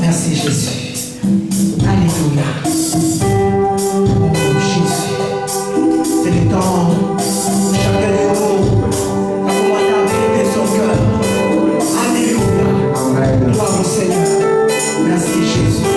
Merci Jésus. Merci Seigneur.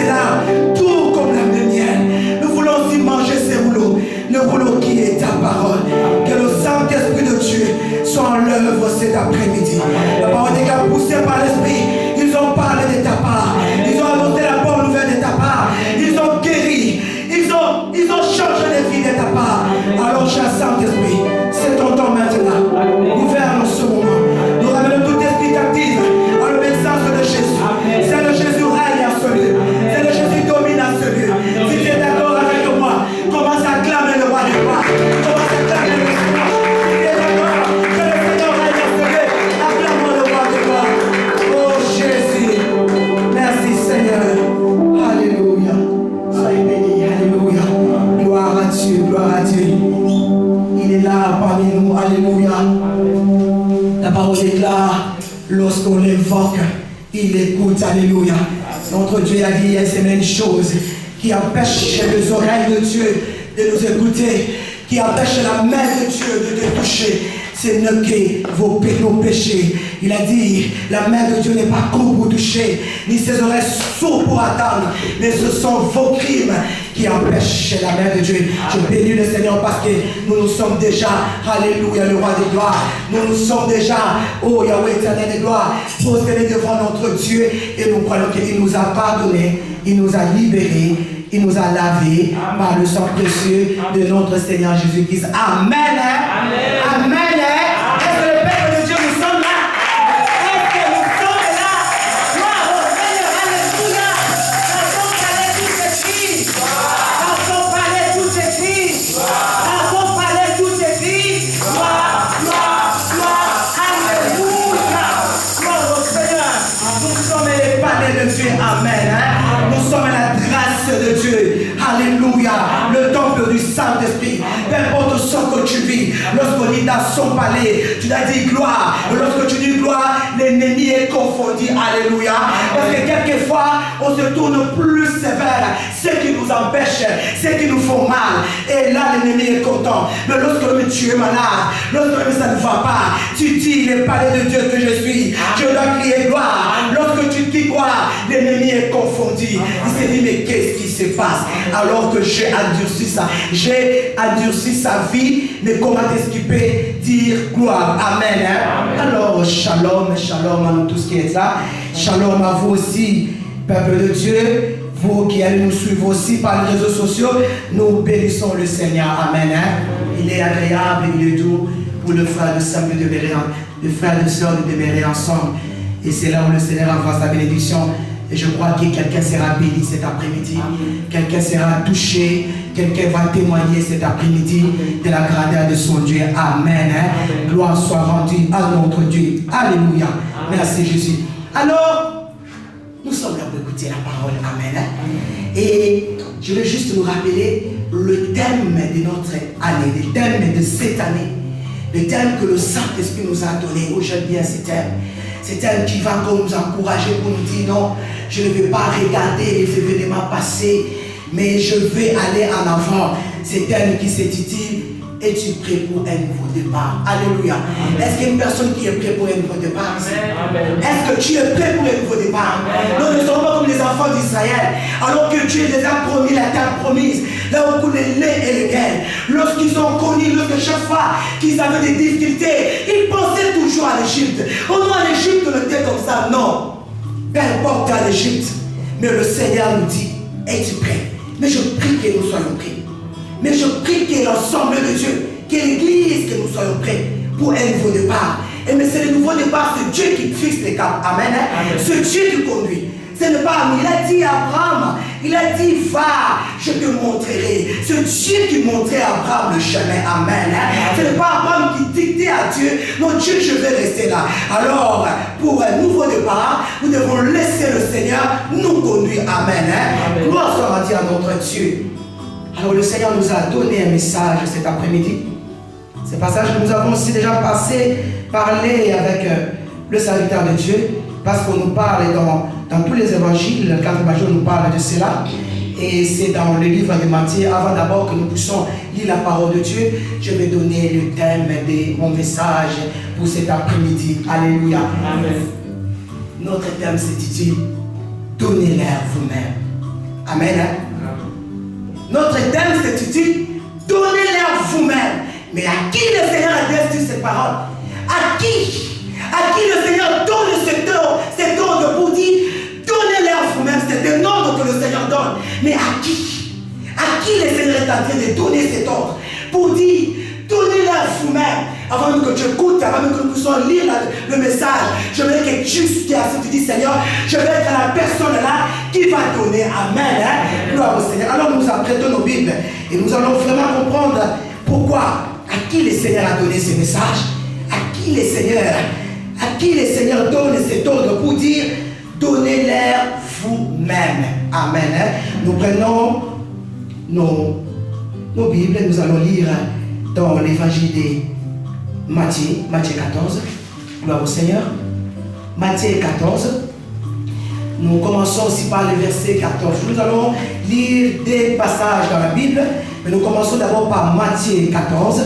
là, tout comme l'âme de miel. Nous voulons aussi manger ces rouleaux, le rouleau qui est ta parole. Que le Saint-Esprit de Dieu soit en l'œuvre cet après-midi. La parole des gars poussés par l'Esprit, ils ont parlé de ta part. Ils ont annoncé la bonne nouvelle de ta part. Ils ont guéri. Ils ont changé les vies de ta part. Alors, cher Saint-Esprit, c'est ton temps maintenant. Gouverne ce moment. Nous ramenons tout esprit captif à l'obéissance de Jésus. C'est le Jésus règne à ce lieu. C'est le Jésus domine à ce lieu. Si tu es d'accord avec moi, commence à clamer le roi des rois. Commence à clamer le Seigneur. Si tu es d'accord que le Seigneur règne à ce lieu, acclame le roi des rois. Oh Jésus. Merci Seigneur. Alléluia. Soyez béni. Alléluia. Gloire à Dieu. Gloire à Dieu. Il est là parmi nous. Alléluia. La parole déclare, lorsqu'on l'évoque, il écoute. Alléluia. Notre Dieu a dit, c'est une chose qui empêche les oreilles de Dieu de nous écouter, qui empêche la main de Dieu de te toucher. C'est ne que nos péchés. Il a dit, la main de Dieu n'est pas courte pour toucher, ni ses oreilles sourdes pour attendre, mais ce sont vos crimes qui empêchent la main de Dieu. Je bénis le Seigneur parce que nous sommes déjà, alléluia, le roi des gloires. Nous sommes déjà, oh Yahweh éternel des gloires, postés devant notre Dieu et nous croyons qu'il nous a pardonné, il nous a libérés. Il nous a lavés par le sang précieux de notre Seigneur Jésus-Christ. Amen. Amen. Amen. Est-ce que le peuple de Dieu, nous sommes là? Est-ce que nous sommes là? Gloire au Seigneur. Alléluia. Dans son palais, tout est dit. Dans son palais, tout est dit. Dans son palais, tout est dit. Gloire, gloire, gloire. Alléluia. Gloire au Seigneur. Nous sommes les palais de Dieu. Amen. Nous sommes la grâce de Dieu. Alléluia. Le temple du Saint-Esprit. Peu importe ce que tu vis. Lorsqu'on dit dans son palais, tu as dit gloire. Lorsque tu dis gloire, l'ennemi est confondu. Alléluia. Parce que quelquefois, on se tourne plus sévère. Ce qui nous empêche, ce qui nous font mal. Et là, l'ennemi est content. Mais lorsque tu es malade, lorsque ça ne va pas, tu dis, le palais de Dieu que je suis, je dois crier gloire. Lorsque tu dis gloire, l'ennemi est confondu. Il s'est dit, mais qu'est-ce qui se passe? Alors que j'ai endurci ça. J'ai endurci sa vie, mais comment est-ce qu'il peut dire gloire? Amen. Amen. Alors, shalom, shalom à nous tous qui êtes là. Shalom à vous aussi, peuple de Dieu. Vous qui allez nous suivre aussi par les réseaux sociaux, nous bénissons le Seigneur. Amen. Il est agréable, il est doux pour le frère de sœur de demeurer, le frère de sœur de demeurer ensemble. Et c'est là où le Seigneur envoie sa bénédiction. Et je crois que quelqu'un sera béni cet après-midi. Quelqu'un sera touché. Quelqu'un va témoigner cet après-midi de la grandeur de son Dieu. Amen. Gloire soit rendue à notre Dieu. Alléluia. Merci Jésus. Alors, nous sommes là pour écouter la parole. Amen. Et je veux juste nous rappeler le thème de notre année, le thème de cette année. Le thème que le Saint-Esprit nous a donné. Oh, j'aime bien ce thème. C'est elle qui va encore nous encourager pour nous dire non, je ne vais pas regarder les événements passés, mais je vais aller en avant. C'est elle qui s'intitule Es-tu prêt pour un nouveau départ? Alléluia. Est-ce qu'il y a une personne qui est prête pour un nouveau départ? Est-ce que tu es prêt pour un nouveau départ? Nous ne sommes pas comme les enfants d'Israël. Alors que Dieu les a promis la terre promise, là où coule le lait et le miel. Lorsqu'ils ont connu, lorsque chaque fois qu'ils avaient des difficultés, ils pensaient toujours à l'Égypte. Oh non, l'Égypte ne était comme ça. Non. Peu importe à l'Égypte. Mais le Seigneur nous dit, es-tu prêt? Mais je prie que nous soyons prêts. Mais je prie que l'ensemble de Dieu, que l'Église, que nous soyons prêts pour un nouveau départ. Et mais c'est le nouveau départ, c'est Dieu qui fixe les caps. Amen. C'est Dieu qui conduit. Ce n'est pas nous. Il a dit à Abraham, il a dit, va, je te montrerai. C'est Dieu qui montrait à Abraham le chemin. Amen. Ce n'est pas Abraham qui dictait à Dieu, non Dieu, je vais rester là. Alors, pour un nouveau départ, nous devons laisser le Seigneur nous conduire. Amen. Gloire soit rendue à notre Dieu. Alors le Seigneur nous a donné un message cet après-midi. Ce passage que nous avons aussi déjà parlé avec le serviteur de Dieu, parce qu'on nous parle dans tous les évangiles, le 4 majeur nous parle de cela. Et c'est dans le livre de Matthieu. Avant d'abord que nous puissions lire la parole de Dieu, je vais donner le thème de mon message pour cet après-midi. Alléluia. Amen. Notre thème s'intitule « Donnez-leur vous-même Amen. Hein? Notre thème, c'est dit, donnez-leur vous-même. Mais à qui le Seigneur a adressé cette parole? À qui le Seigneur donne cet ordre pour dire, donnez-leur vous-même. C'est un ordre que le Seigneur donne. Mais à qui? À qui le Seigneur est en train de donner cet ordre? Pour dire, donnez-leur vous-même. Avant que tu écoutes, avant que nous puissions lire le message, je veux que tu dis, Seigneur, je veux être la personne là qui va donner. Amen. Hein? Gloire au Seigneur. Alors nous apprêtons nos Bibles et nous allons vraiment comprendre pourquoi, à qui le Seigneur a donné ce message, à qui le Seigneur donne cet ordre pour dire, donnez-leur vous-même. Amen. Hein? Nous prenons nos Bibles, nous allons lire dans l'évangile de Matthieu 14, gloire au Seigneur. Matthieu 14, nous commençons aussi par le verset 14. Nous allons lire des passages dans la Bible, mais nous commençons d'abord par Matthieu 14,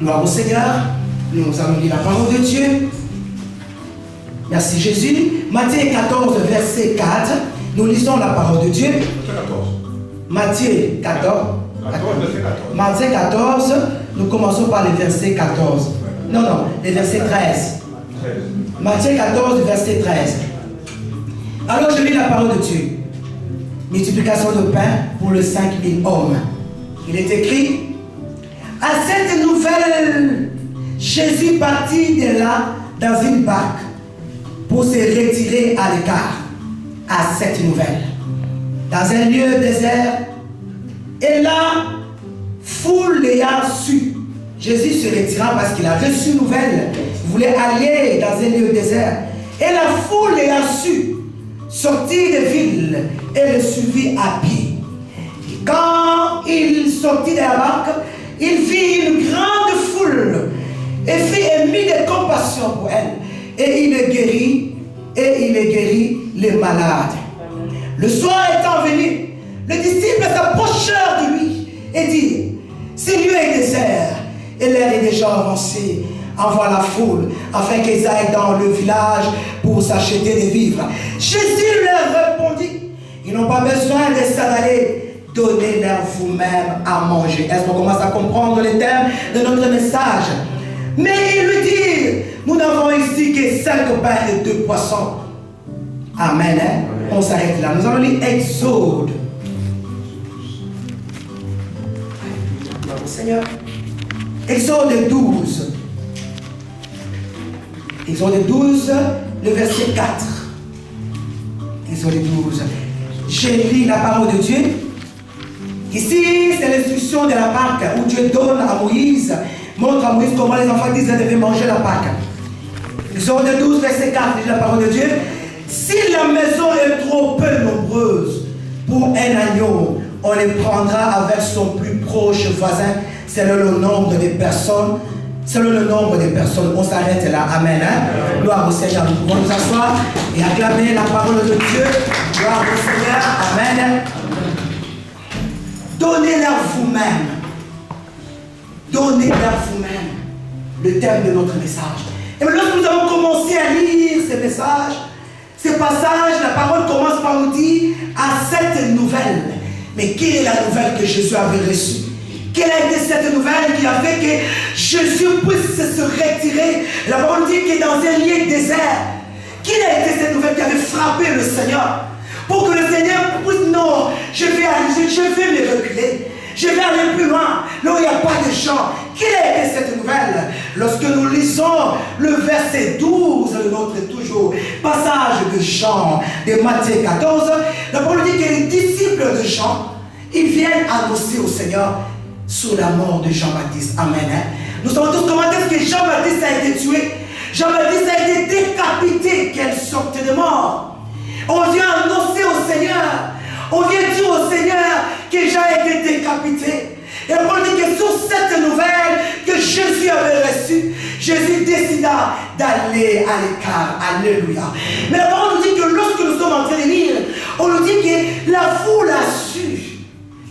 gloire au Seigneur. Nous allons lire la parole de Dieu. Merci Jésus. Matthieu 14, verset 4, nous lisons la parole de Dieu. Matthieu 14. Matthieu 14, nous commençons par le verset 14. Non, le verset 13. Matthieu 14, verset 13. Alors je lis la parole de Dieu. Multiplication de pain pour les 5000 hommes. Il est écrit, à cette nouvelle, Jésus partit de là dans une barque pour se retirer à l'écart. À cette nouvelle. Dans un lieu désert. Et là, foule l'ayant su. Jésus se retira parce qu'il a reçu une nouvelle. Il voulait aller dans un lieu désert. Et la foule l'ayant su, sortit de ville et le suivit à pied. Et quand il sortit de la barque, il vit une grande foule et fut ému de compassion pour elle. Et il guérit les malades. Le soir étant venu, les disciples s'approchèrent de lui et dirent, ce lieu est désert et l'heure est déjà avancée. Envoie la foule afin qu'ils aillent dans le village pour s'acheter des vivres. Jésus leur répondit, ils n'ont pas besoin de s'en aller, donnez-leur vous-même à manger. Est-ce qu'on commence à comprendre les thèmes de notre message? Mais ils lui dirent, nous n'avons ici que 5 pains et 2 poissons. Amen. Hein? On s'arrête là. Nous allons lire Exode. Seigneur. Exode 12. Exode 12, le verset 4. Exode 12. Je lis la parole de Dieu. Ici, c'est l'instruction de la Pâque où Dieu donne à Moïse, montre à Moïse comment les enfants d'Israël devaient manger la Pâque. Exode 12, verset 4, lis la parole de Dieu. Si la maison est trop peu nombreuse pour un agneau, on les prendra avec son plus proche voisin, selon le nombre de personnes. Selon le nombre de personnes, on s'arrête là. Amen. Hein? Gloire au Seigneur. Nous pouvons nous asseoir et acclamer la parole de Dieu. Gloire au Seigneur. Amen. Donnez-leur vous-même. Donnez-leur vous-même. Le thème de notre message. Et lorsque nous avons commencé à lire ce message, ce passage, la parole commence par nous dire à cette nouvelle. Mais quelle est la nouvelle que Jésus avait reçue? Quelle a été cette nouvelle qui a fait que Jésus puisse se retirer? La parole dit qu'il est dans un lieu désert. Quelle a été cette nouvelle qui avait frappé le Seigneur? Pour que le Seigneur puisse, non, je vais me reculer. Je vais aller plus loin, là où il n'y a pas de gens. Quelle a été cette nouvelle? Lorsque nous lisons le verset 12 de notre toujours passage de Jean, de Matthieu 14, la parole dit que les disciples de Jean, ils viennent annoncer au Seigneur sur la mort de Jean-Baptiste. Amen. Hein? Nous savons tous comment est-ce que Jean-Baptiste a été tué. Jean-Baptiste a été décapité. Quelle sorte de mort? On vient annoncer au Seigneur. On vient dire au Seigneur que Jean a été décapité. Et on dit que sur cette nouvelle que Jésus avait reçue, Jésus décida d'aller à l'écart. Alléluia. Mais la parole nous dit que lorsque nous sommes en train de lire, on nous dit que la foule a su.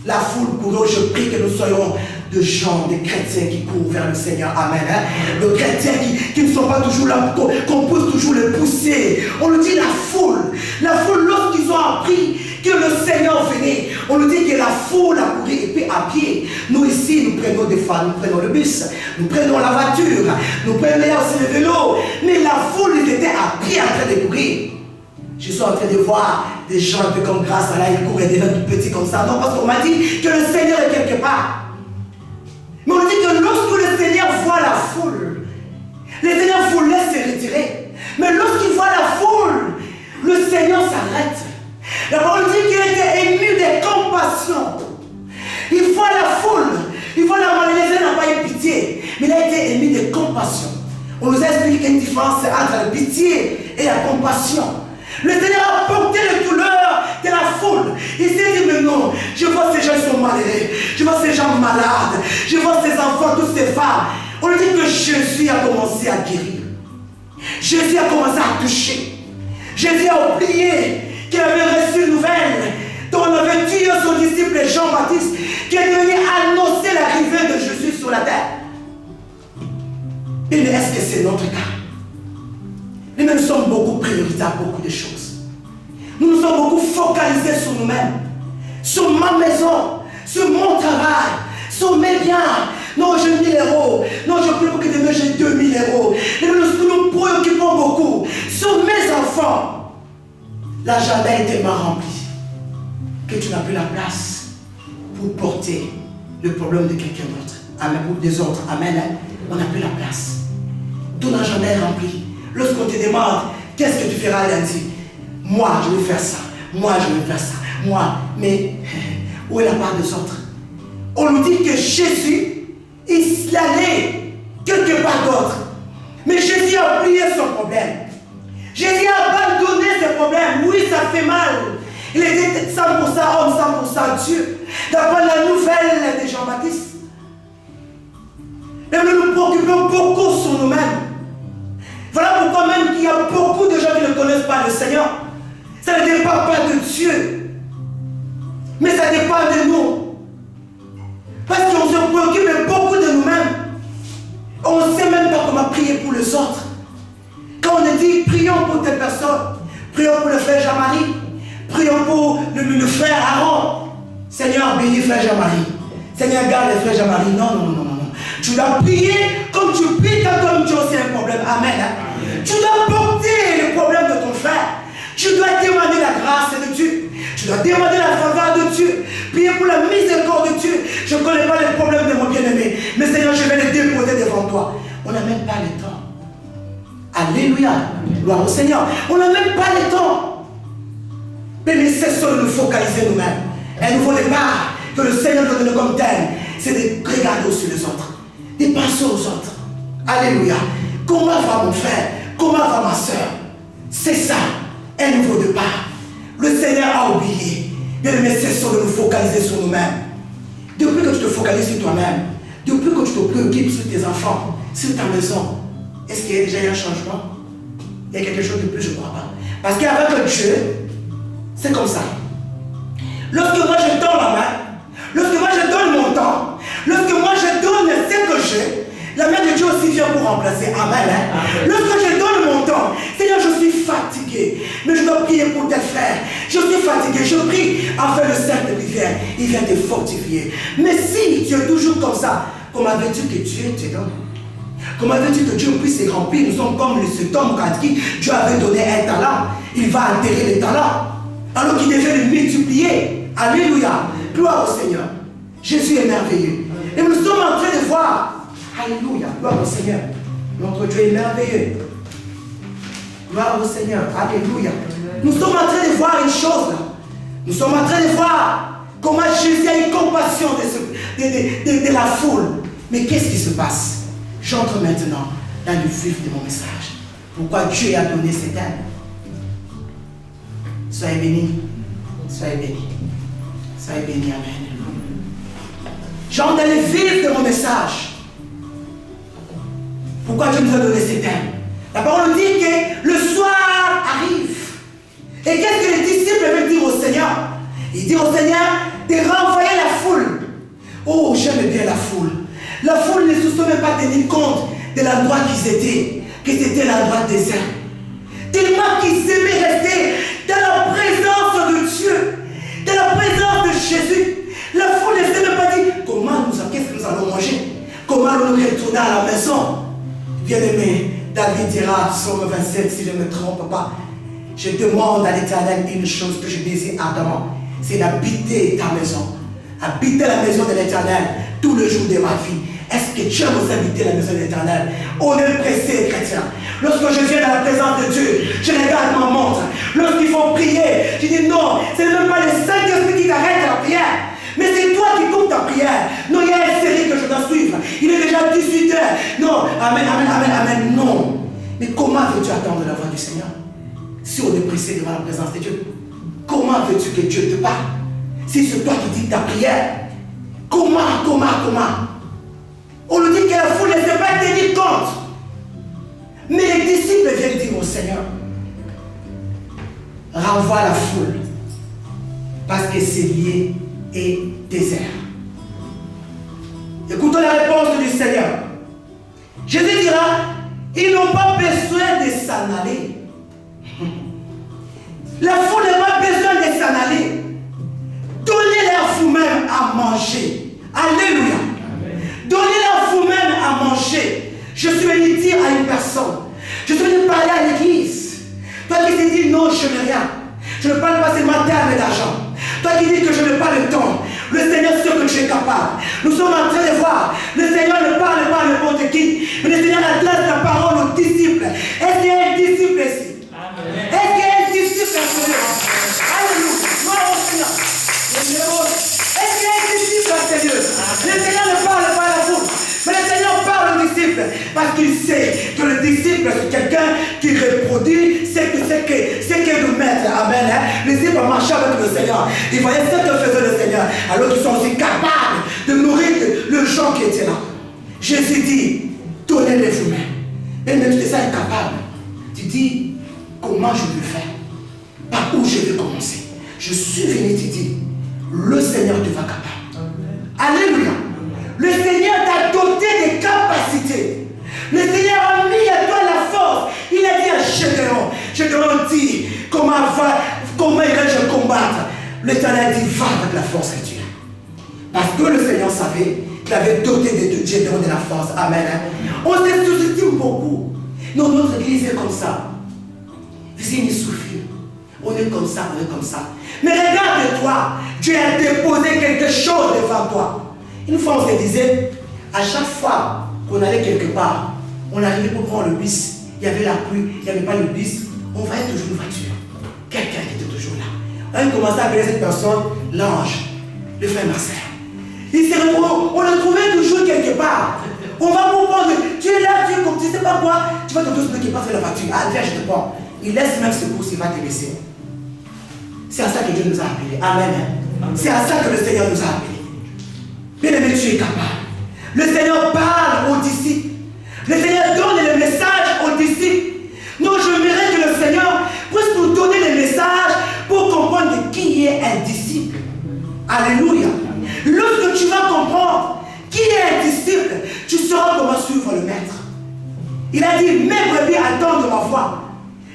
La foule courant, je prie que nous soyons de gens, des chrétiens qui courent vers le Seigneur. Amen. Hein? De chrétiens qui ne sont pas toujours là, qu'on pousse toujours les pousser. On nous dit la foule. La foule, lorsqu'ils ont appris que le Seigneur venait, fois, nous prenons le bus, nous prenons la voiture, nous prenons aussi le vélo. Mais la foule, ils étaient à pied en train de courir. Je suis en train de voir des gens un peu comme grâce à là, ils courent et deviennent tout petits comme ça. Non, parce qu'on m'a dit que le Seigneur est quelque part. Mais on dit que lorsque le Seigneur voit la foule, le Seigneur vous laisse se retirer. Mais lorsqu'il voit la foule, le Seigneur s'arrête. La parole dit qu'il était ému de compassion. Il voit la foule, il voit la maladie, il n'a pas eu pitié. Mais il a été ému de compassion. On nous a expliqué qu'il y a une différence entre la pitié et la compassion. Le Seigneur a porté les douleurs de la foule. Il s'est dit, mais non, je vois ces gens qui sont malheureux, je vois ces gens malades, je vois ces enfants, toutes ces femmes. On nous dit que Jésus a commencé à guérir. Jésus a commencé à toucher. Jésus a oublié qu'il avait reçu une nouvelle dont on avait tué son disciple Jean-Baptiste, qui est venu annoncer l'arrivée de Jésus sur la terre. Mais est-ce que c'est notre cas? Nous sommes beaucoup prioritaires à beaucoup de choses. Nous nous sommes beaucoup focalisés sur nous-mêmes, sur ma maison, sur mon travail, sur mes biens. Non, j'ai 1000 euros. Non, je prie pour que demain j'ai 2000 euros. Et nous nous préoccupons beaucoup sur mes enfants. L'agenda est tellement rempli que tu n'as plus la place pour porter le problème de quelqu'un d'autre. Amen. Ou des autres. Amen. On n'a plus la place. Ton agenda est rempli. Lorsqu'on te demande, qu'est-ce que tu feras lundi? Moi, je vais faire ça. Moi, je vais faire ça. Moi. Mais où est la part des autres? On nous dit que Jésus, il allait quelque part d'autre. Mais Jésus a oublié son problème. Jésus a abandonné ses problèmes. Oui, ça fait mal. Il était 100% homme, 100% Dieu. D'après la nouvelle de Jean-Baptiste. Et nous nous préoccupons beaucoup sur nous-mêmes. Voilà pourquoi même qu'il y a beaucoup de gens qui ne connaissent pas le Seigneur. Ça ne dépend pas de Dieu. Mais ça dépend de nous. Parce qu'on se préoccupe beaucoup de nous-mêmes. On ne sait même pas comment prier pour les autres. Quand on dit prions pour telle personne, prions pour le frère Jean-Marie, prions pour le frère Aaron. Seigneur, bénis frère Jean-Marie. Seigneur, garde le frère Jean-Marie. Non, non, non, non, non. Tu dois prier comme tu pries quand tu as aussi un problème. Amen. Hein? Tu dois porter le problème de ton frère. Tu dois demander la grâce de Dieu. Tu dois demander la faveur de Dieu. Prier pour la miséricorde de Dieu. Je ne connais pas les problèmes de mon bien-aimé. Mais Seigneur, je vais les déposer devant toi. On n'a même pas le temps. Alléluia. Gloire au Seigneur. On n'a même pas le temps. Mais cessons de nous focaliser nous-mêmes. Un nouveau départ que le Seigneur nous donne comme tel, c'est de regarder sur les autres. De penser aux autres. Alléluia. Comment va mon frère? Comment va ma soeur? C'est ça. Un nouveau départ. Le Seigneur a oublié. Mais cessons de nous focaliser sur nous-mêmes. Depuis que tu te focalises sur toi-même, depuis que tu te préoccupes sur tes enfants, sur ta maison, est-ce qu'il y a déjà eu un changement? Il y a quelque chose de plus, je ne crois pas. Parce qu'avec Dieu, c'est comme ça. Lorsque moi je donne la main, lorsque moi je donne mon temps, lorsque moi je donne ce que j'ai, la main de Dieu aussi vient pour remplacer. Amen. Hein? Amen. Lorsque je donne mon temps, Seigneur, je suis fatigué, mais je dois prier pour tes frères. Je suis fatigué, je prie afin le Saint-Esprit il vient te fortifier. Mais si tu es toujours comme ça, comment veux-tu que Dieu te donne? Comment veux-tu que Dieu puisse se remplir? Nous sommes comme cet homme à qui Dieu avait donné un talent. Il va enterrer les talents. Alors qu'il devait le multiplier. Alléluia. Gloire au Seigneur. Jésus est merveilleux. Et nous sommes en train de voir. Alléluia. Gloire au Seigneur. Notre Dieu est merveilleux. Gloire au Seigneur. Alléluia. Nous sommes en train de voir une chose là. Nous sommes en train de voir comment Jésus a eu compassion de la foule. Mais qu'est-ce qui se passe? J'entre maintenant dans le vif de mon message. Pourquoi Dieu a donné cette aide? Soyez bénis. Soyez bénis. Soyez bénis. Amen. J'entre dans le vif de mon message. Pourquoi Dieu nous a donné cette aide? La parole dit que le soir arrive. Et qu'est-ce que les disciples veulent dire au Seigneur? Ils disent au Seigneur de renvoyer la foule. Oh, j'aime bien la foule. La foule ne se sont même pas tenu compte de l'endroit qu'ils étaient, que c'était l'endroit désert. Tellement qu'ils aimaient rester dans la présence de Dieu, dans la présence de Jésus. La foule ne s'est même pas dit, qu'est-ce que nous allons manger? nous retournons à la maison, bien-aimé, David dira, Psaume 27, si je ne me trompe pas, je demande à l'Éternel une chose que je désire ardemment, c'est d'habiter ta maison. Habiter la maison de l'Éternel tout le jour de ma vie. Est-ce que tu aimes habiter la maison de l'Éternel? On est pressé, chrétien. Lorsque je viens dans la présence de Dieu, je regarde ma montre. Lorsqu'il faut prier, je dis non, ce n'est même pas le Saint-Esprit qui t'arrête la prière. Mais c'est toi qui coupes ta prière. Non, il y a une série que je dois suivre. Il est déjà 18 heures. Non, amen, amen, amen, amen, non. Mais comment veux-tu attendre la voix du Seigneur? Si on est pressé devant la présence de Dieu, comment veux-tu que Dieu te parle? Si c'est toi qui dis ta prière, comment? On nous dit que la foule ne sait pas tenir compte. Mais les disciples viennent dire au Seigneur, renvoie la foule, parce que c'est lié et désert. Écoutons la réponse du Seigneur. Jésus dira, ils n'ont pas besoin de s'en aller. La foule n'a pas besoin de s'en aller. Donnez-leur vous-même à manger. Alléluia. Donnez-leur vous-même à manger. Je suis venu dire à une personne, je suis venu parler à l'église. Toi qui te dis non, je n'ai rien. Je ne parle pas seulement d'argent et d'argent. Toi qui dis que je n'ai pas le temps. Le Seigneur sait que tu es capable. Nous sommes en train de voir. Le Seigneur ne parle pas à n'importe qui. Mais le Seigneur adresse la parole aux disciples. Est-ce qu'il y a un disciple ici? Est-ce qu'il y a un disciple ici? Alléluia. Gloire au Seigneur. Est-ce qu'il y a un disciple à Seigneur? Le Seigneur ne parle pas à la foule. Mais le Seigneur parle au disciple. Parce qu'il sait que le disciple, c'est quelqu'un qui reproduit ce qu'est le maître. Amen. Les disciples marchaient avec le Seigneur. Ils voyaient ce que faisait le Seigneur. Alors qu'ils sont aussi capables de nourrir le gens qui étaient là. Jésus dit, donnez-les vous-même. Et même si tu es incapable, tu dis, comment je vais faire? Par où je vais commencer? Je suis venu te dire, le Seigneur te va capable. Alléluia. Le Seigneur t'a doté des capacités. Le Seigneur a mis à toi la force. Il a dit à Gédéon dit comment irais-je combattre? L'Éternel dit va avec la force que tu as. Parce que le Seigneur savait qu'il avait doté de Gédéon de la force. Amen. On se sous-estime beaucoup. Non, notre église est comme ça. Visine souffle. On est comme ça, on est comme ça. Mais regarde-toi, Dieu a déposé quelque chose devant toi. Une fois, on se disait, à chaque fois qu'on allait quelque part, on arrivait pour prendre le bus. Il y avait la pluie, il n'y avait pas le bus. On voyait toujours une voiture. Quelqu'un qui était toujours là. On commençait à appeler cette personne l'ange, le frère Marcel. On le trouvait toujours quelque part. On va pour prendre, tu es là, tu es comme tu ne sais pas quoi, tu vas te trouver qui passe la voiture. Ah, viens, je te prends. Il laisse même ce course, il va te laisser. C'est à ça que Dieu nous a appelés. Amen. C'est à ça que le Seigneur nous a appelés. Bien-aimé, tu es capable. Le Seigneur parle aux disciples. Le Seigneur donne les messages aux disciples. Non, je mérite que le Seigneur puisse nous donner les messages pour comprendre qui est un disciple. Alléluia. Lorsque tu vas comprendre qui est un disciple, tu sauras comment suivre le maître. Il a dit, mes brebis attendent de ma voix.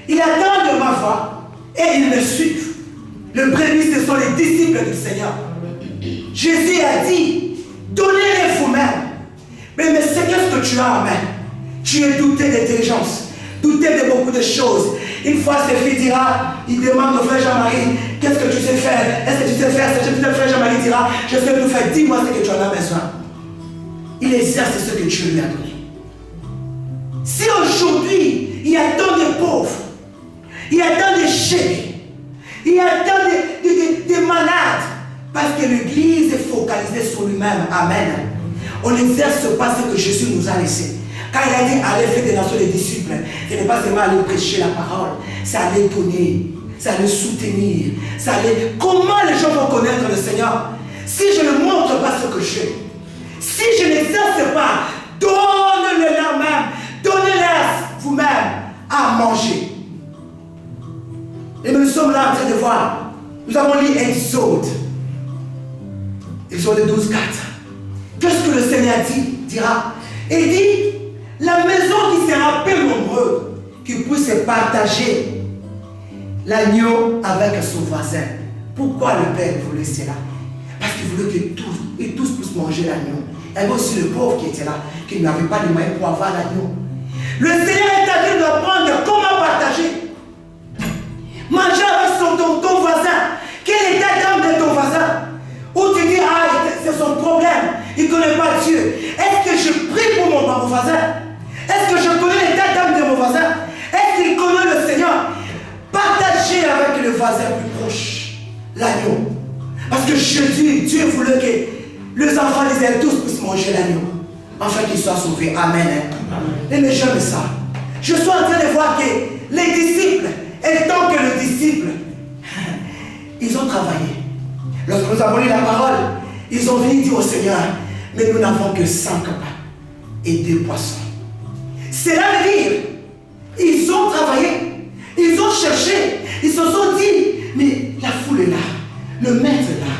Ils attendent de ma voix et ils me suivent. Le brebis, ce sont les disciples du Seigneur. Jésus a dit, donnez-les vous-même. Mais c'est qu'est-ce que tu as en main? Tu es douté d'intelligence, douté de beaucoup de choses. Une fois, Sophie dira, il demande au frère Jean-Marie, qu'est-ce que tu sais faire? Est-ce que tu sais faire? Le frère Jean-Marie dira, je sais tout faire, dis-moi ce que tu en as besoin. Il exerce ce que Dieu lui a donné. Si aujourd'hui, il y a tant de pauvres, il y a tant de chèques, il y a tant de malades, parce que l'Église est focalisée sur lui-même. Amen. On n'exerce pas ce que Jésus nous a laissé. Quand il a dit allez faire des nations des disciples, ce n'est pas seulement aller prêcher la parole, c'est aller donner, c'est aller soutenir, c'est aller. Comment les gens vont connaître le Seigneur? Si je ne montre pas ce que j'ai, si je n'exerce pas, donnez-leur même, donnez-leur vous-même à manger. Et nous sommes là en train de voir. Nous avons lu Exode. Exode 12, 4. Qu'est-ce que le Seigneur dira? Il dit, la maison qui sera peu nombreuse, qui puisse partager l'agneau avec son voisin. Pourquoi le Père voulait cela? Parce qui voulait que tous puissent manger l'agneau. Il y avait aussi le pauvre qui était là, qui n'avait pas les moyens pour avoir l'agneau. Le Seigneur est en train d'apprendre comment partager. Manger avec ton voisin. Quel état d'âme de ton voisin? Où tu dis, ah, c'est son problème, il ne connaît pas Dieu. Est-ce que je prie pour mon voisin? Est-ce que je connais l'état d'âme de mon voisin? Est-ce qu'il connaît le Seigneur? Partagez avec le voisin plus proche l'agneau. Parce que Dieu voulait que les enfants d'Israël tous puissent manger l'agneau, afin qu'ils soient sauvés. Amen. Et mais j'aime ça. Je suis en train de voir que les disciples, et tant que le disciple, ils ont travaillé. Lorsque nous avons lu la parole, ils ont venu dire au Seigneur, mais nous n'avons que 5 pains et 2 poissons. Cela veut dire, ils ont travaillé, ils ont cherché, ils se sont dit, mais la foule est là, le maître est là,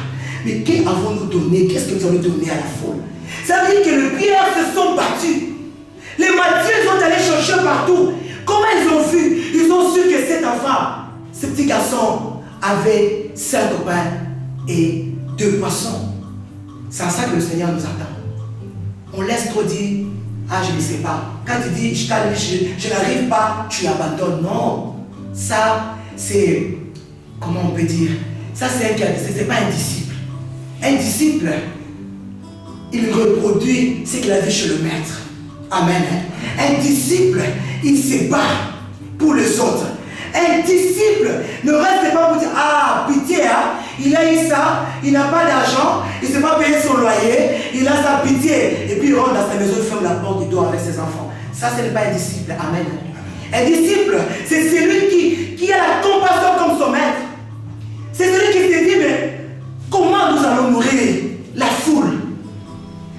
mais qu'avons-nous donné? Qu'est-ce que nous allons donner à la foule? Ça veut dire que les pierres se sont battues. Les Matthieu sont allés chercher partout. Comment ils ont vu? Ils ont su que cet enfant, ce petit garçon, avait 5 pains et 2 poissons. C'est à ça que le Seigneur nous attend. On laisse trop dire, ah je ne sais pas. Quand tu dis, je n'arrive pas, tu abandonnes. Non. Ça, c'est, comment on peut dire? Ça, c'est pas un disciple. Un disciple, il reproduit ce qu'il a vu chez le maître. Amen. Un disciple, il se bat pour les autres. Un disciple ne reste pas pour dire, ah, pitié, hein, il a eu ça, il n'a pas d'argent, il ne sait pas payer son loyer, il a sa pitié. Et puis il rentre dans sa maison, il ferme la porte, il dort avec ses enfants. Ça, ce n'est pas un disciple. Amen. Un disciple, c'est celui qui a la compassion comme son maître. C'est celui qui se dit, mais comment nous allons nourrir la foule?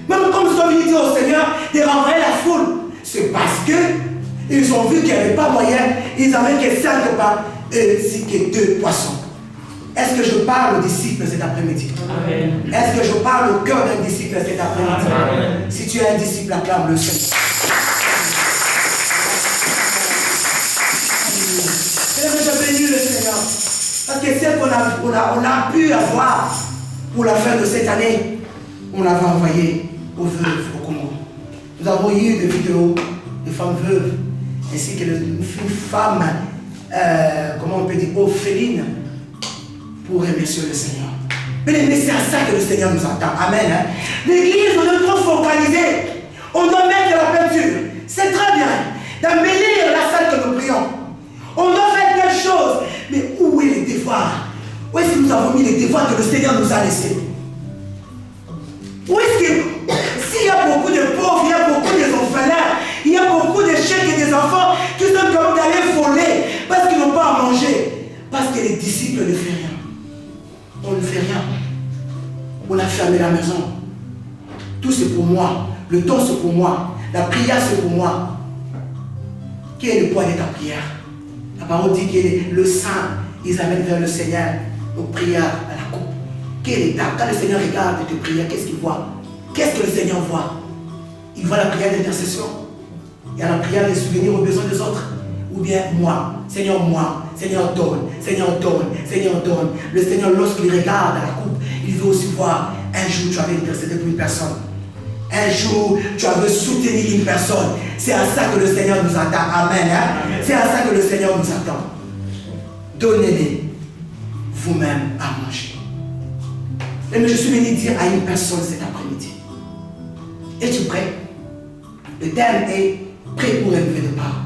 Même comme nous sommes venus dire au Seigneur de renvoyer la foule, c'est parce que ils ont vu qu'il n'y avait pas moyen, ils n'avaient que 5 pains ainsi que 2 poissons. Est-ce que je parle aux disciples cet après-midi? Est-ce que je parle au cœur d'un disciple cet après-midi? Si tu es un disciple, acclame le Seigneur. Je bénis le Seigneur. Parce que celle qu'on a pu avoir pour la fin de cette année, on l'avait envoyé aux veuves au Congo. Nous avons eu des vidéos de femmes veuves, ainsi que une femme, comment on peut dire, orpheline, pour remercier le Seigneur. Mais c'est à ça que le Seigneur nous attend. Amen. Hein? L'église, on doit trop focaliser. On doit mettre la peinture. C'est très bien d'embellir la salle que nous prions. On doit faire quelque chose. Mais où est les devoirs? Où est-ce que nous avons mis les devoirs que le Seigneur nous a laissés? Où est-ce que, s'il y a beaucoup de pauvres, il y a beaucoup d'orphelins, il y a beaucoup de chèques et des enfants qui sont capables d'aller voler parce qu'ils n'ont pas à manger, parce que les disciples ne font rien. On ne fait rien. On a fermé la maison. Tout c'est pour moi. Le temps c'est pour moi. La prière c'est pour moi. Quel est le poids de ta prière? La parole dit que le sang, ils amènent vers le Seigneur nos prières à la coupe. Quel état? Quand le Seigneur regarde tes prières, qu'est-ce qu'il voit? Qu'est-ce que le Seigneur voit? Il voit la prière d'intercession. Il y a la prière de souvenir aux besoins des autres. Ou bien moi, Seigneur, donne, Seigneur, donne, Seigneur, donne. Le Seigneur, lorsqu'il regarde à la coupe, il veut aussi voir un jour tu avais intercédé pour une personne. Un jour, tu avais soutenu une personne. C'est à ça que le Seigneur nous attend. Amen. Hein? C'est à ça que le Seigneur nous attend. Donnez-les vous-même à manger. Et je suis venu dire à une personne cet après-midi. Es-tu prêt? Le thème est prêt pour élever de part.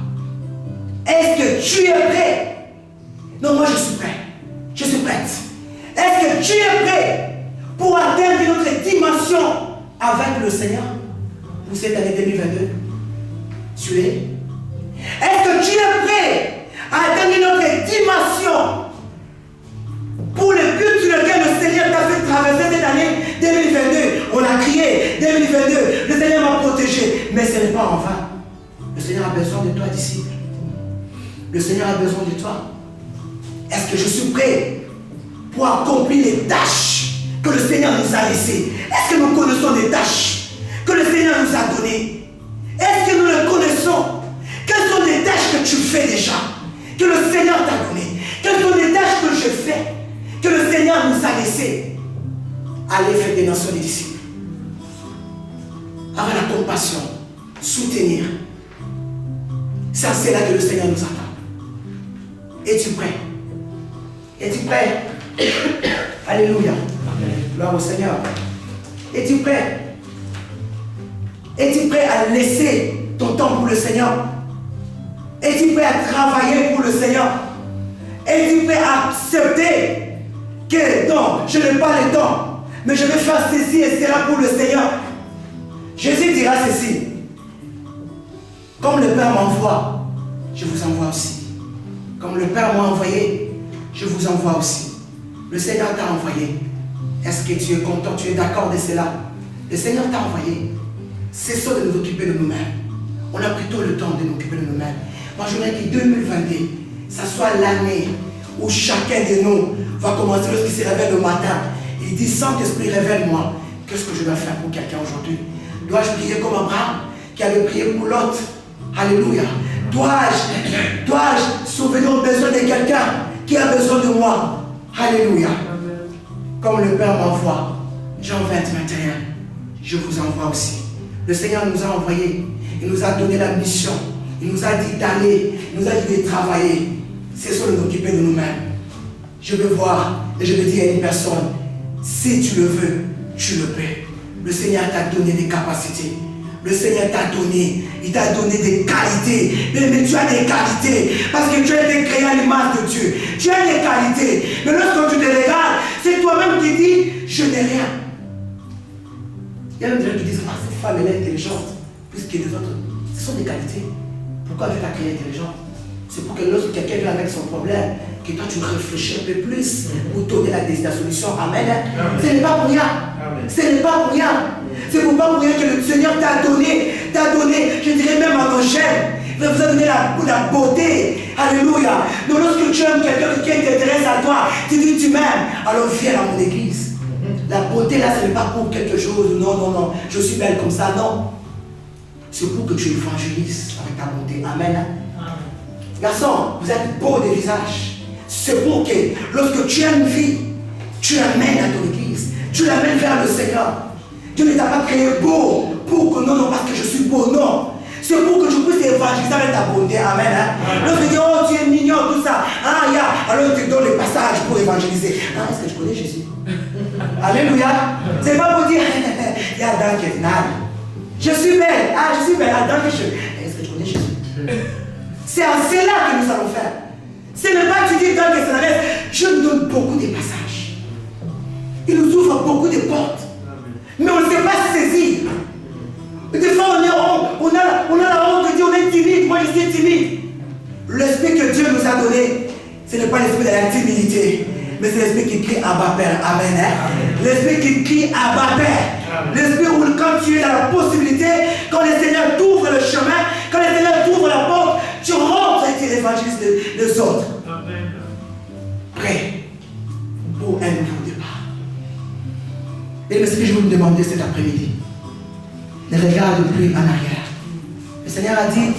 Est-ce que tu es prêt? Non, moi je suis prêt. Je suis prête. Est-ce que tu es prêt pour atteindre notre dimension avec le Seigneur pour cette année 2022? Tu es? Est-ce que tu es prêt à atteindre notre dimension pour le but sur lequel le Seigneur t'a fait traverser cette année 2022? On a crié 2022, le Seigneur m'a protégé, mais ce n'est pas en vain. Le Seigneur a besoin de toi, disciple. Le Seigneur a besoin de toi. Est-ce que je suis prêt pour accomplir les tâches que le Seigneur nous a laissées? Est-ce que nous connaissons les tâches que le Seigneur nous a données? Est-ce que nous les connaissons? Quelles sont les tâches que tu fais déjà, que le Seigneur t'a données? Quelles sont les tâches que je fais, que le Seigneur nous a laissées? Allez faire des nations des disciples. Avoir la compassion, soutenir. C'est là que le Seigneur nous attend. Es-tu prêt? Es-tu prêt? Alléluia. Gloire au Seigneur. Es-tu prêt? Es-tu prêt à laisser ton temps pour le Seigneur? Es-tu prêt à travailler pour le Seigneur? Es-tu prêt à accepter que non, je n'ai pas le temps, mais je vais faire ceci et cela pour le Seigneur? Jésus dira ceci: comme le Père m'envoie, je vous envoie aussi. Comme le Père m'a envoyé, je vous envoie aussi. Le Seigneur t'a envoyé. Est-ce que tu es content? Tu es d'accord de cela? Le Seigneur t'a envoyé. Cessons de nous occuper de nous-mêmes. On a plutôt le temps de nous occuper de nous-mêmes. Moi, je voudrais que 2022, ça soit l'année où chacun de nous va commencer, lorsqu'il se réveille le matin, il dit: Saint-Esprit, révèle-moi. Qu'est-ce que je dois faire pour quelqu'un aujourd'hui? Dois-je prier comme Abraham qui avait prié pour l'autre? Alléluia. Dois-je souvenir aux besoins de quelqu'un qui a besoin de moi? Alléluia. Comme le Père m'envoie, Jean 20, 21, je vous envoie aussi. Le Seigneur nous a envoyés. Il nous a donné la mission. Il nous a dit d'aller. Il nous a dit de travailler. Cessons de nous occuper de nous-mêmes. Je veux voir et je veux dire à une personne: si tu le veux, tu le peux. Le Seigneur t'a donné des capacités. Le Seigneur t'a donné. Il t'a donné des qualités. Mais tu as des qualités. Parce que tu as été créé à l'image de Dieu. Tu as des qualités. Mais lorsque tu te regardes, c'est toi-même qui dis: je n'ai rien. Il y a même des gens qui disent: ah, cette femme elle est intelligente plus que les autres. Ce sont des qualités. Pourquoi Dieu t'a créé intelligent? C'est pour que lorsque quelqu'un vient avec son problème, que toi tu réfléchis un peu plus pour donner la solution. Amen. Ce n'est pas pour rien. Ce n'est pas pour rien. C'est pas pour rien que le Seigneur t'a donné, je dirais même à nos chaînes. Il vous a donné la beauté. Alléluia. Donc lorsque tu aimes quelqu'un qui t'intéresse à toi, tu dis: tu m'aimes, alors viens à mon église. La beauté là, ce n'est pas pour quelque chose. Non, je suis belle comme ça, non. C'est pour que tu évangélises avec ta beauté. Amen. Garçon, vous êtes beau de visage. C'est pour que lorsque tu as une vie, tu l'amènes à ton église. Tu l'amènes vers le Seigneur. Dieu ne t'a pas créé beau pour que non, parce que je suis beau, non. C'est pour que tu puisses évangéliser avec ta bonté. Amen. Lorsque tu dis: oh, tu es mignon, tout ça. Alors il te donne les passages pour évangéliser. Est-ce que tu connais Jésus? Alléluia. C'est pas pour dire: il y a Adam qui est final. Je suis belle. Je suis belle. Adam qui est. Est-ce que tu connais Jésus? C'est à cela que nous allons faire. Ce n'est pas que tu dis dans que ça reste. Je nous donne beaucoup de passages. Il nous ouvre beaucoup de portes. Mais on ne sait pas saisir. Des fois on a la honte de dire: on est timide. Moi je suis timide. L'esprit que Dieu nous a donné, ce n'est pas l'esprit de la timidité, mais c'est l'esprit qui crie Abba Père. Amen. L'esprit qui crie Abba Père. L'esprit où quand tu es dans la possibilité, quand le Seigneur t'ouvre le chemin, quand le Seigneur t'ouvre la porte, tu rentres et tu évangélises les autres. Prêt pour un nouveau départ. Et ce que je vais vous demander cet après-midi, ne regarde plus en arrière. Le Seigneur a dit: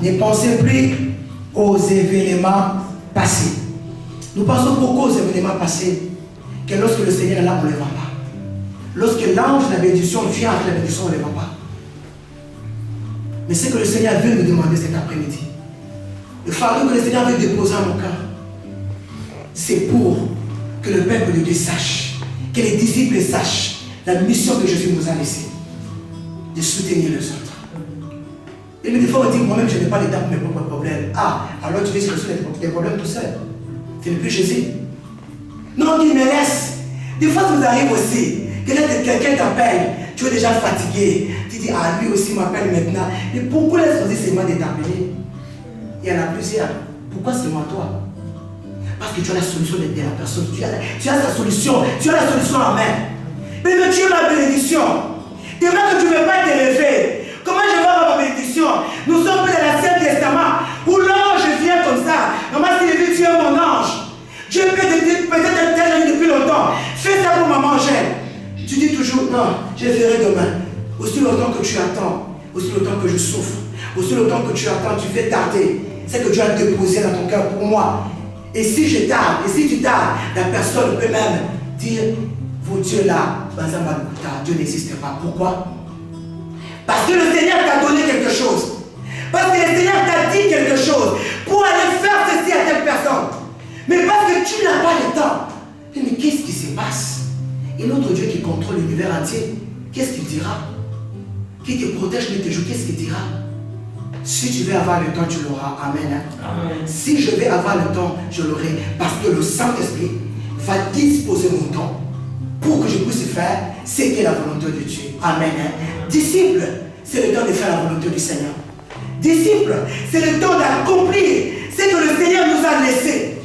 ne pensez plus aux événements passés. Nous pensons beaucoup aux événements passés, que lorsque le Seigneur est là, on ne les voit pas. Lorsque l'ange de la bénédiction vient avec la bénédiction, on ne les voit pas. Mais ce que le Seigneur veut nous demander cet après-midi, le fardeau que le Seigneur veut déposer à mon cœur, c'est pour que le peuple de Dieu sache, que les disciples sachent la mission que Jésus nous a laissée, de soutenir les autres. Et des fois on dit: moi-même je n'ai pas l'état pour mes propres problèmes. Alors tu dis que ce sont des problèmes tout seul. Ce n'est plus Jésus. Non, il me laisse. Des fois ça nous arrive aussi. Quelqu'un t'appelle, tu es déjà fatigué. Tu dis: lui aussi m'appelle maintenant. Et pourquoi laisse choisi seulement de t'appeler? Il y en a plusieurs. Pourquoi seulement toi? Parce que tu as la solution de la personne. Tu as la solution. Tu as la solution en main. Mais tu as la bénédiction. Demain que tu ne veux pas te lever, comment je vais avoir ma bénédiction? Nous sommes plus dans l'Ancien Testament où l'ange vient comme ça. Maman, s'il dit: tu es mon ange. Dieu peut-être t'aider depuis longtemps. Fais ça pour maman Angèle. Tu dis toujours: non, je le ferai demain. Aussi longtemps que tu attends, aussi longtemps que je souffre, aussi longtemps que tu attends, tu fais tarder. C'est que Dieu a déposé dans ton cœur pour moi. Et si je tarde, et si tu tardes, la personne peut même dire: vos dieux là, Dieu n'existe pas. Pourquoi? Parce que le Seigneur t'a donné quelque chose. Parce que le Seigneur t'a dit quelque chose pour aller faire ceci à telle personne. Mais parce que tu n'as pas le temps. Mais qu'est-ce qui se passe? Et notre Dieu qui contrôle l'univers entier, qu'est-ce qu'il dira? Qui te protège de tes jours, qu'est-ce qu'il dira? Si tu veux avoir le temps, tu l'auras. Amen. Amen. Si je vais avoir le temps, je l'aurai. Parce que le Saint-Esprit va disposer mon temps pour que je puisse faire ce qui est la volonté de Dieu. Amen. Disciple, c'est le temps de faire la volonté du Seigneur. Disciple, c'est le temps d'accomplir ce que le Seigneur nous a laissé.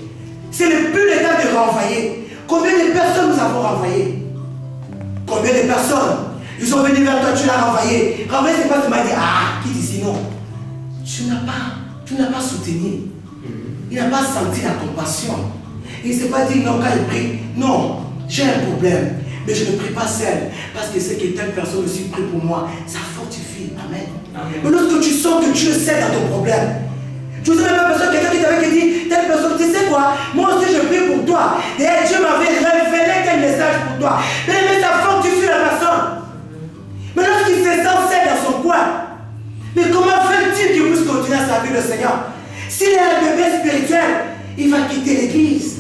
Ce n'est plus le temps de renvoyer. Combien de personnes nous avons renvoyées? Combien de personnes? Ils sont venus vers toi, tu l'as renvoyé. Renvoyer, c'est pas tu m'as dit, ah, qui dit sinon? Tu n'as pas soutenu. Il n'a pas senti la compassion. Il ne s'est pas dit, non, quand il prie, non, j'ai un problème. Mais je ne prie pas seul. Parce que c'est que telle personne aussi prie pour moi. Ça fortifie. Amen. Amen. Mais lorsque tu sens que tu le sais dans ton problème, tu ne sais même pas parce que quelqu'un qui t'avait dit, telle personne, tu sais quoi, moi aussi je prie pour toi. Et Dieu m'avait révélé quel message pour toi. Mais ça fortifie la personne. Mais lorsqu'il se sent seul dans son coin, mais comment fait-il qu'il puisse continuer à servir le Seigneur? S'il est un bébé spirituel, il va quitter l'église.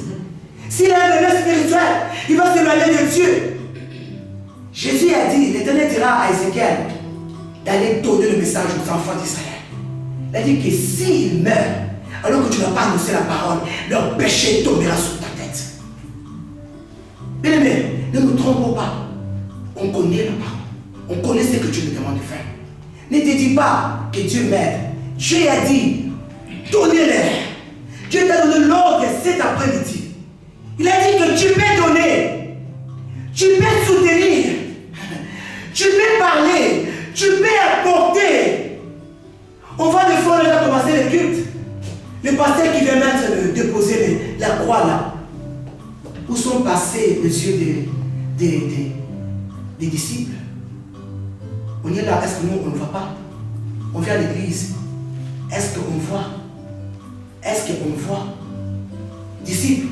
S'il est un bébé spirituel, il va s'éloigner de Dieu. Jésus a dit, l'Éternel dira à Ézéchiel d'aller donner le message aux enfants d'Israël. Il a dit que s'ils meurent, alors que tu n'as pas annoncé la parole, leur péché tombera sur ta tête. Bien-aimés, ne nous trompons pas. On connaît la parole. On connaît ce que Dieu nous demande de faire. Ne te dis pas que Dieu m'aide. Dieu a dit, donnez-les. Dieu t'a donné l'ordre cet après-midi. Il a dit que tu peux donner. Tu peux soutenir. Tu peux parler. Tu peux apporter. On va des fois déjà commencer le culte. Le pasteur qui vient déposer la croix là. Où sont passés les yeux des disciples? On est là, est-ce que nous on ne voit pas? On vient à l'église. Est-ce qu'on voit? Est-ce qu'on voit? Disciples.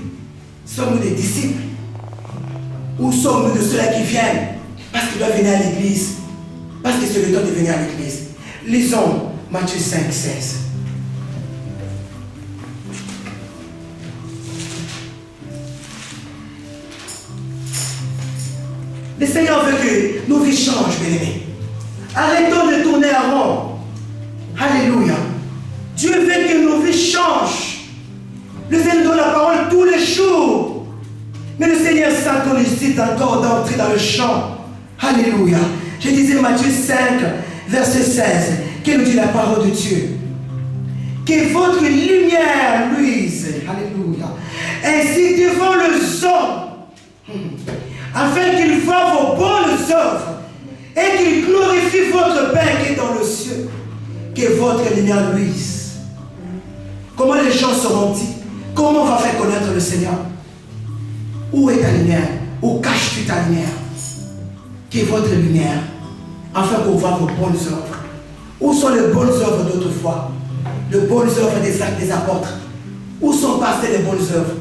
Sommes-nous des disciples? Ou sommes-nous de ceux-là qui viennent parce qu'ils doivent venir à l'église? Parce que c'est le temps de venir à l'église. Lisons Matthieu 5, 16. Le Seigneur veut que nos vies changent, bien-aimés. Arrêtons de tourner en rond. Alléluia. Dieu veut que nos vies changent. Le Seigneur donne la parole tous les jours. Mais le Seigneur Satan hésite encore d'entrer dans le champ. Alléluia. Je disais Matthieu 5, verset 16. Qu'elle nous dit la parole de Dieu? Que votre lumière luise. Alléluia. Ainsi devant les hommes. Afin qu'ils voient vos bonnes œuvres et qu'ils glorifient votre Père qui est dans le ciel. Que votre lumière luise. Comment les gens seront-ils? Comment on va faire connaître le Seigneur? Où est ta lumière? Où caches-tu ta lumière? Que votre lumière, afin qu'on voit vos bonnes œuvres. Où sont les bonnes œuvres d'autrefois? Les bonnes œuvres des actes des apôtres. Où sont passées les bonnes œuvres?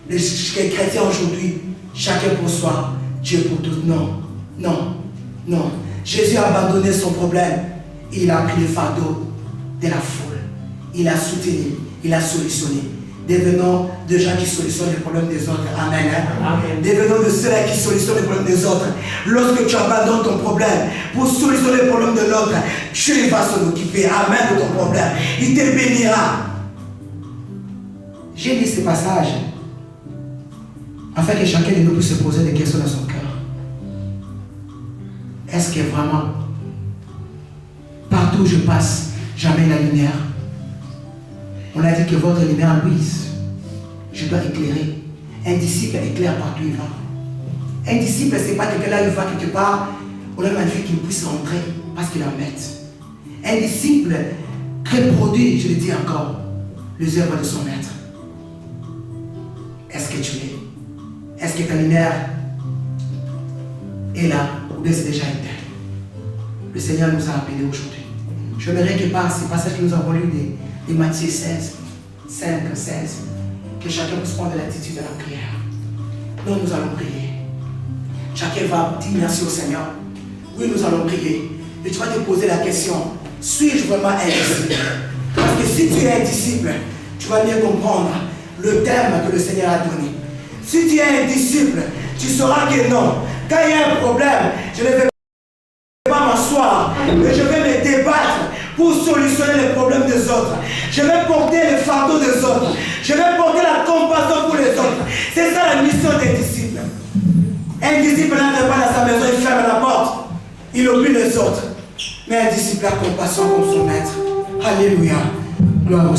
Les chrétiens aujourd'hui, chacun pour soi, Dieu pour tous. Non, non, non. Jésus a abandonné son problème. Il a pris le fardeau de la foule. Il a soutenu, il a solutionné. Devenons de gens qui solutionnent les problèmes des autres. Amen. Amen. Devenons de ceux-là qui solutionnent les problèmes des autres. Lorsque tu abandonnes ton problème pour solutionner le problème de l'autre, Dieu va s'en occuper. Amen de ton problème. Il te bénira. J'ai lu ce passage afin que chacun de nous puisse se poser des questions dans son cœur. Est-ce que vraiment, partout où je passe, j'amène la lumière? On a dit que votre lumière luise. Je dois éclairer. Un disciple éclaire partout où il va. Un disciple, ce n'est pas quelqu'un là, il va quelque part, on a magnifique qu'il puisse rentrer parce qu'il en met. Un disciple reproduit, je le dis encore, les œuvres de son maître. Est-ce que tu l'es? Est-ce que ta lumière est là ou bien c'est déjà éteint? Le Seigneur nous a appelés aujourd'hui. J'aimerais que par ces passages que nous avons lus de Matthieu 16, 5, 16, que chacun puisse prendre l'attitude de la prière. Nous allons prier. chacun va dire merci au Seigneur. Oui, nous allons prier. Et tu vas te poser la question, suis-je vraiment un disciple? Parce que si tu es un disciple, tu vas bien comprendre le thème que le Seigneur a donné. Si tu es un disciple, tu sauras que non. Quand il y a un problème, je ne vais pas m'asseoir, mais je vais me débattre pour solutionner les problèmes des autres. Je vais porter le fardeau des autres. Je vais porter la compassion pour les autres. C'est ça la mission des disciples. Un disciple n'entre pas dans sa maison, il ferme la porte. Il oublie les autres. Mais un disciple a compassion comme son maître. Alléluia. Gloire au Seigneur.